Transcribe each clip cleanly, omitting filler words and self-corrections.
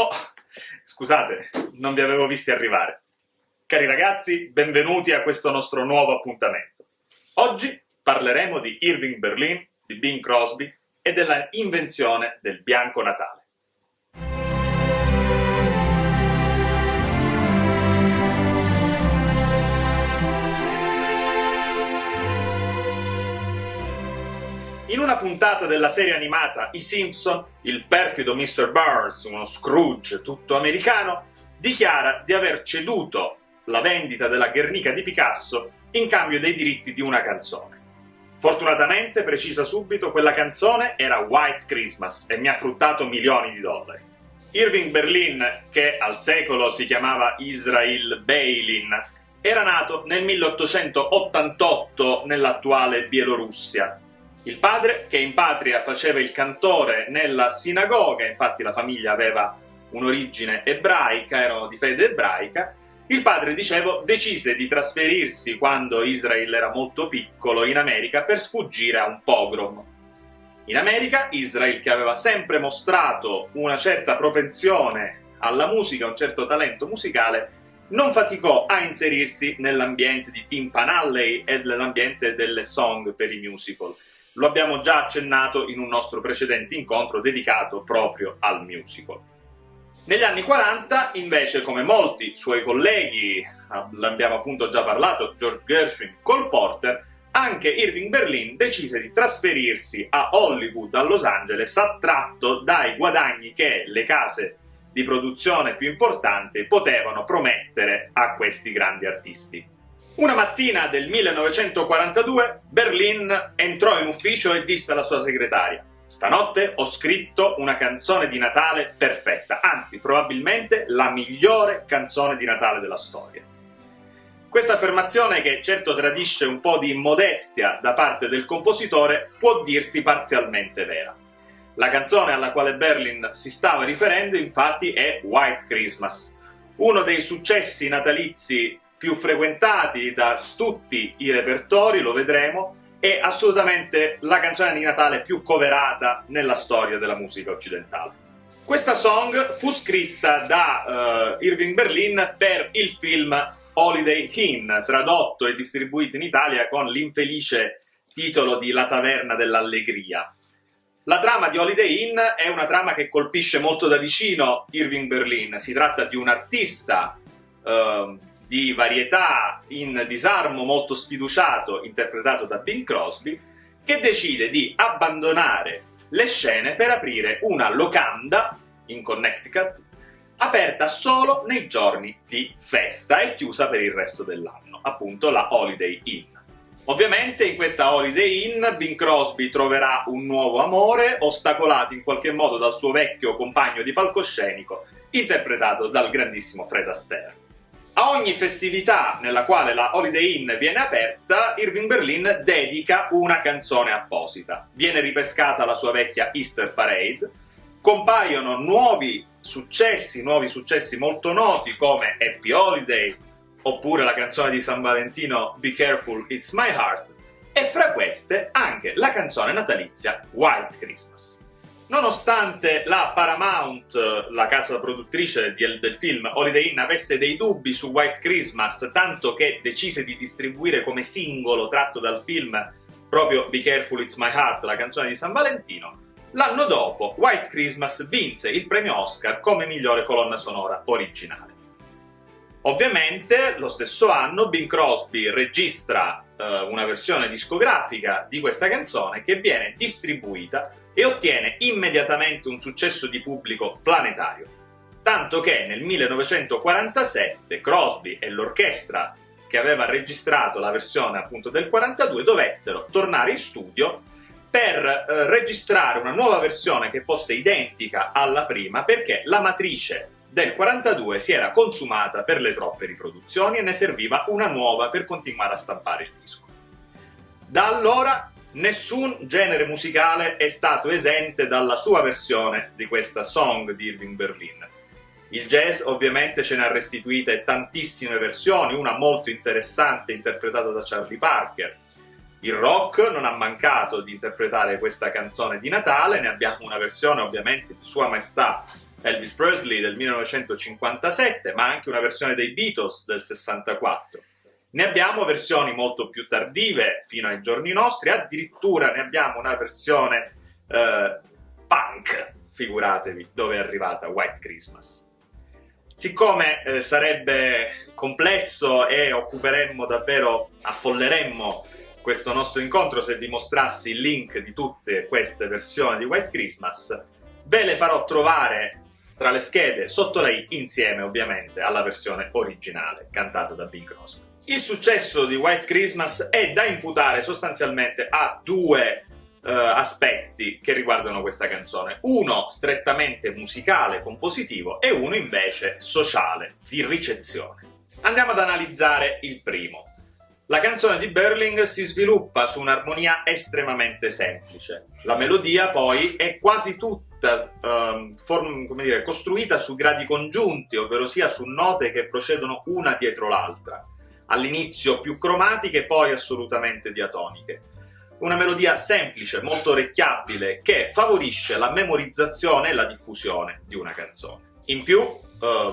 Oh, scusate, non vi avevo visti arrivare. Cari ragazzi, benvenuti a questo nostro nuovo appuntamento. Oggi parleremo di Irving Berlin, di Bing Crosby e della invenzione del bianco Natale. In una puntata della serie animata I Simpson, il perfido Mr. Burns, uno Scrooge tutto americano, dichiara di aver ceduto la vendita della Guernica di Picasso in cambio dei diritti di una canzone. Fortunatamente, precisa subito, quella canzone era White Christmas e mi ha fruttato milioni di dollari. Irving Berlin, che al secolo si chiamava Israel Beilin, era nato nel 1888 nell'attuale Bielorussia. Il padre, che in patria faceva il cantore nella sinagoga, infatti la famiglia aveva un'origine ebraica, erano di fede ebraica, il padre, dicevo, decise di trasferirsi quando Israel era molto piccolo in America per sfuggire a un pogrom. In America, Israel, che aveva sempre mostrato una certa propensione alla musica, un certo talento musicale, non faticò a inserirsi nell'ambiente di Tim Panalley e nell'ambiente delle song per i musical. Lo abbiamo già accennato in un nostro precedente incontro dedicato proprio al musical. Negli anni 40, invece, come molti suoi colleghi, l'abbiamo appunto già parlato, George Gershwin, Cole Porter, anche Irving Berlin decise di trasferirsi a Hollywood, a Los Angeles, attratto dai guadagni che le case di produzione più importanti potevano promettere a questi grandi artisti. Una mattina del 1942 Berlin entrò in ufficio e disse alla sua segretaria: «Stanotte ho scritto una canzone di Natale perfetta, anzi probabilmente la migliore canzone di Natale della storia». Questa affermazione, che certo tradisce un po' di immodestia da parte del compositore, può dirsi parzialmente vera. La canzone alla quale Berlin si stava riferendo infatti è White Christmas, uno dei successi natalizi più frequentati da tutti i repertori, lo vedremo, è assolutamente la canzone di Natale più coverata nella storia della musica occidentale. Questa song fu scritta da Irving Berlin per il film Holiday Inn, tradotto e distribuito in Italia con l'infelice titolo di La taverna dell'allegria. La trama di Holiday Inn è una trama che colpisce molto da vicino Irving Berlin. Si tratta di un artista di varietà in disarmo molto sfiduciato, interpretato da Bing Crosby, che decide di abbandonare le scene per aprire una locanda in Connecticut, aperta solo nei giorni di festa e chiusa per il resto dell'anno, appunto la Holiday Inn. Ovviamente in questa Holiday Inn Bing Crosby troverà un nuovo amore, ostacolato in qualche modo dal suo vecchio compagno di palcoscenico, interpretato dal grandissimo Fred Astaire. A ogni festività nella quale la Holiday Inn viene aperta, Irving Berlin dedica una canzone apposita. Viene ripescata la sua vecchia Easter Parade, compaiono nuovi successi molto noti come Happy Holiday, oppure la canzone di San Valentino Be Careful It's My Heart, e fra queste anche la canzone natalizia White Christmas. Nonostante la Paramount, la casa produttrice del film Holiday Inn, avesse dei dubbi su White Christmas, tanto che decise di distribuire come singolo tratto dal film proprio Be Careful It's My Heart, la canzone di San Valentino, l'anno dopo White Christmas vinse il premio Oscar come migliore colonna sonora originale. Ovviamente, lo stesso anno, Bing Crosby registra una versione discografica di questa canzone che viene distribuita e ottiene immediatamente un successo di pubblico planetario, tanto che nel 1947 Crosby e l'orchestra che aveva registrato la versione appunto del 42 dovettero tornare in studio per registrare una nuova versione che fosse identica alla prima, perché la matrice del 42 si era consumata per le troppe riproduzioni e ne serviva una nuova per continuare a stampare il disco. Da allora nessun genere musicale è stato esente dalla sua versione di questa song di Irving Berlin. Il jazz ovviamente ce ne ha restituite tantissime versioni, una molto interessante interpretata da Charlie Parker. Il rock non ha mancato di interpretare questa canzone di Natale, ne abbiamo una versione ovviamente di Sua Maestà Elvis Presley del 1957, ma anche una versione dei Beatles del 64. Ne abbiamo versioni molto più tardive, fino ai giorni nostri, addirittura ne abbiamo una versione punk, figuratevi dove è arrivata White Christmas. Siccome sarebbe complesso e affolleremmo questo nostro incontro se vi mostrassi il link di tutte queste versioni di White Christmas, ve le farò trovare tra le schede sotto lei, insieme ovviamente alla versione originale cantata da Bing Crosby. Il successo di White Christmas è da imputare sostanzialmente a due aspetti che riguardano questa canzone. Uno strettamente musicale, compositivo, e uno invece sociale, di ricezione. Andiamo ad analizzare il primo. La canzone di Berling si sviluppa su un'armonia estremamente semplice. La melodia poi è quasi tutta costruita su gradi congiunti, ovvero sia su note che procedono una dietro l'altra, all'inizio più cromatiche e poi assolutamente diatoniche. Una melodia semplice, molto orecchiabile, che favorisce la memorizzazione e la diffusione di una canzone. In più,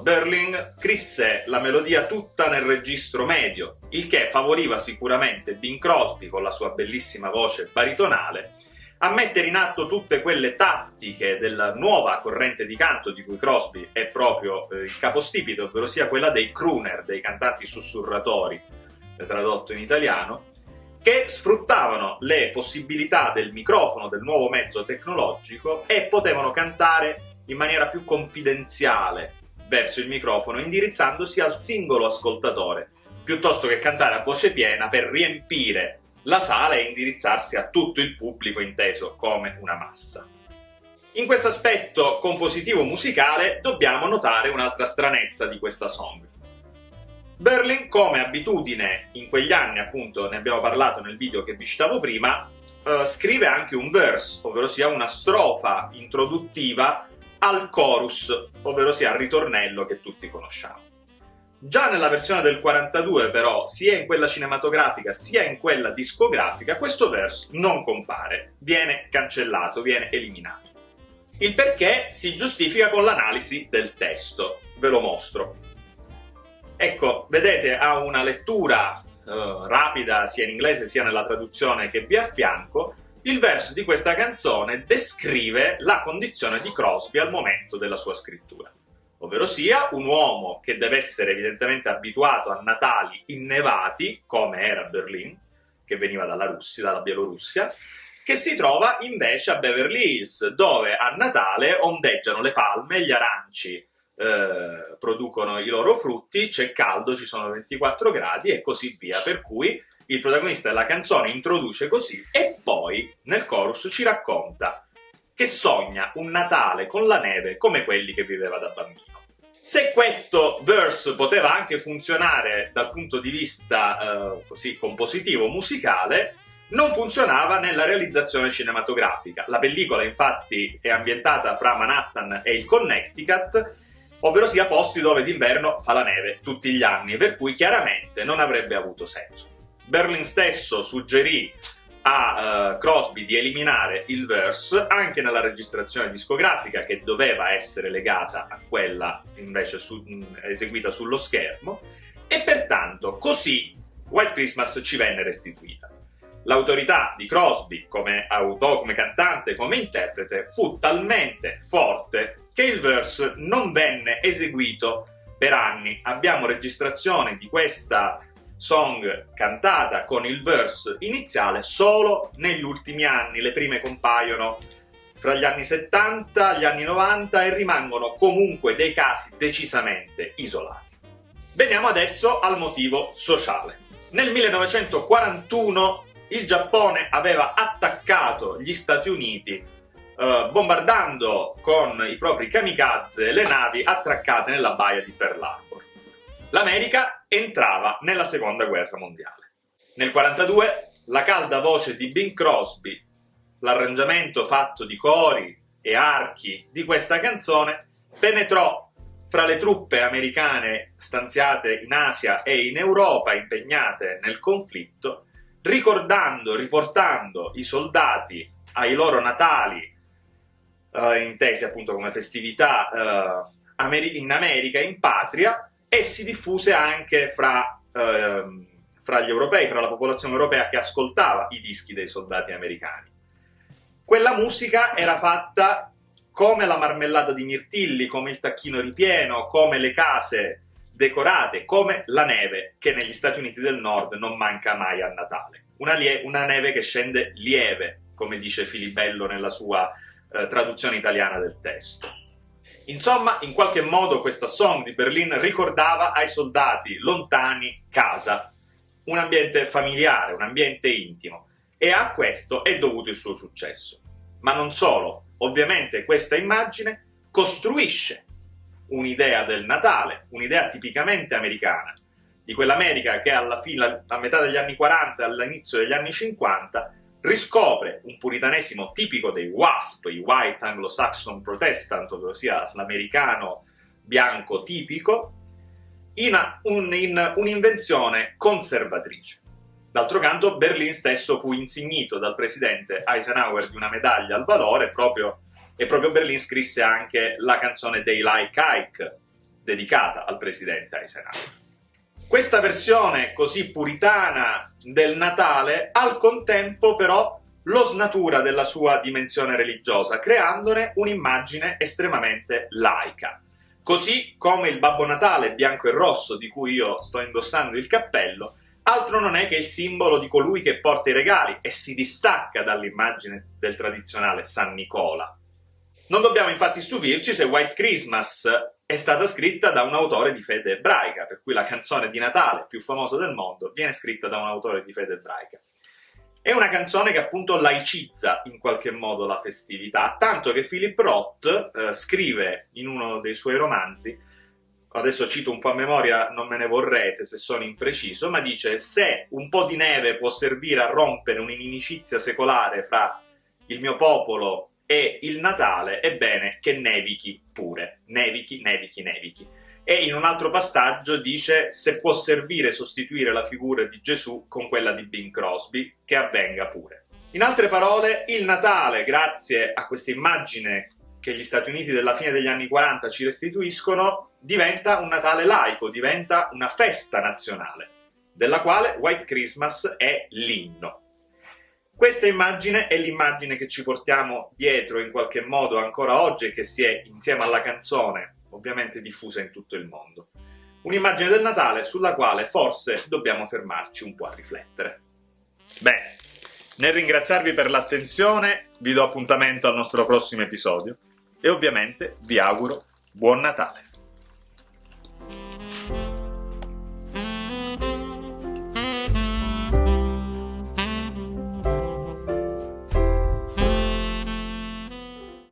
Berling scrisse la melodia tutta nel registro medio, il che favoriva sicuramente Bing Crosby, con la sua bellissima voce baritonale, a mettere in atto tutte quelle tattiche della nuova corrente di canto di cui Crosby è proprio il capostipite, ovvero sia quella dei crooner, dei cantanti sussurratori, tradotto in italiano, che sfruttavano le possibilità del microfono, del nuovo mezzo tecnologico, e potevano cantare in maniera più confidenziale verso il microfono, indirizzandosi al singolo ascoltatore, piuttosto che cantare a voce piena per riempire la sala e indirizzarsi a tutto il pubblico inteso come una massa. In questo aspetto compositivo musicale dobbiamo notare un'altra stranezza di questa song. Berling, come abitudine in quegli anni, appunto ne abbiamo parlato nel video che vi citavo prima, scrive anche un verse, ovvero sia una strofa introduttiva al chorus, ovvero sia al ritornello che tutti conosciamo. Già nella versione del 42, però, sia in quella cinematografica sia in quella discografica, questo verse non compare, viene cancellato, viene eliminato. Il perché si giustifica con l'analisi del testo, ve lo mostro. Ecco, vedete, ha una lettura rapida sia in inglese sia nella traduzione che vi affianco. Il verso di questa canzone descrive la condizione di Crosby al momento della sua scrittura, ovvero sia un uomo che deve essere evidentemente abituato a Natali innevati, come era Berlin, che veniva dalla Bielorussia, che si trova invece a Beverly Hills, dove a Natale ondeggiano le palme, gli aranci producono i loro frutti, c'è caldo, ci sono 24 gradi e così via, per cui il protagonista della canzone introduce così e poi nel chorus ci racconta che sogna un Natale con la neve come quelli che viveva da bambino. Se questo verse poteva anche funzionare dal punto di vista così compositivo, musicale, non funzionava nella realizzazione cinematografica. La pellicola infatti è ambientata fra Manhattan e il Connecticut, ovvero sia posti dove d'inverno fa la neve tutti gli anni, per cui chiaramente non avrebbe avuto senso. Berling stesso suggerì a Crosby di eliminare il verse anche nella registrazione discografica, che doveva essere legata a quella invece eseguita sullo schermo, e pertanto così White Christmas ci venne restituita. L'autorità di Crosby come cantante, come interprete, fu talmente forte che il verse non venne eseguito per anni. Abbiamo registrazioni di questa song cantata con il verse iniziale solo negli ultimi anni. Le prime compaiono fra gli anni 70 e gli anni 90 e rimangono comunque dei casi decisamente isolati. Veniamo adesso al motivo sociale. Nel 1941 il Giappone aveva attaccato gli Stati Uniti bombardando con i propri kamikaze le navi attraccate nella baia di Pearl Harbor. L'America entrava nella Seconda Guerra Mondiale. Nel 1942 la calda voce di Bing Crosby, l'arrangiamento fatto di cori e archi di questa canzone, penetrò fra le truppe americane stanziate in Asia e in Europa impegnate nel conflitto, riportando i soldati ai loro Natali intesi appunto come festività in America, in patria, e si diffuse anche fra gli europei, fra la popolazione europea che ascoltava i dischi dei soldati americani. Quella musica era fatta come la marmellata di mirtilli, come il tacchino ripieno, come le case decorate, come la neve che negli Stati Uniti del Nord non manca mai a Natale. Una neve che scende lieve, come dice Filibello nella sua traduzione italiana del testo. Insomma, in qualche modo questa song di Berlin ricordava ai soldati lontani casa, un ambiente familiare, un ambiente intimo, e a questo è dovuto il suo successo. Ma non solo, ovviamente questa immagine costruisce un'idea del Natale, un'idea tipicamente americana, di quell'America che a metà degli anni 40 e all'inizio degli anni 50 riscopre un puritanesimo tipico dei WASP, i White Anglo-Saxon Protestant, ossia l'americano bianco tipico, in un'invenzione conservatrice. D'altro canto, Berlin stesso fu insignito dal presidente Eisenhower di una medaglia al valore, e proprio Berlin scrisse anche la canzone They Like Ike, dedicata al presidente Eisenhower. Questa versione così puritana del Natale, al contempo però lo snatura della sua dimensione religiosa, creandone un'immagine estremamente laica. Così come il Babbo Natale bianco e rosso, di cui io sto indossando il cappello, altro non è che il simbolo di colui che porta i regali e si distacca dall'immagine del tradizionale San Nicola. Non dobbiamo infatti stupirci se White Christmas è stata scritta da un autore di fede ebraica, per cui la canzone di Natale più famosa del mondo viene scritta da un autore di fede ebraica. È una canzone che appunto laicizza in qualche modo la festività, tanto che Philip Roth scrive in uno dei suoi romanzi, adesso cito un po' a memoria, non me ne vorrete se sono impreciso, ma dice: se un po' di neve può servire a rompere un'inimicizia secolare fra il mio popolo e il Natale, è bene che nevichi pure, nevichi. E in un altro passaggio dice: se può servire sostituire la figura di Gesù con quella di Bing Crosby, che avvenga pure. In altre parole, il Natale, grazie a questa immagine che gli Stati Uniti della fine degli anni 40 ci restituiscono, diventa un Natale laico, diventa una festa nazionale, della quale White Christmas è l'inno. Questa immagine è l'immagine che ci portiamo dietro in qualche modo ancora oggi e che si è, insieme alla canzone, ovviamente diffusa in tutto il mondo. Un'immagine del Natale sulla quale forse dobbiamo fermarci un po' a riflettere. Bene, nel ringraziarvi per l'attenzione, vi do appuntamento al nostro prossimo episodio e ovviamente vi auguro buon Natale.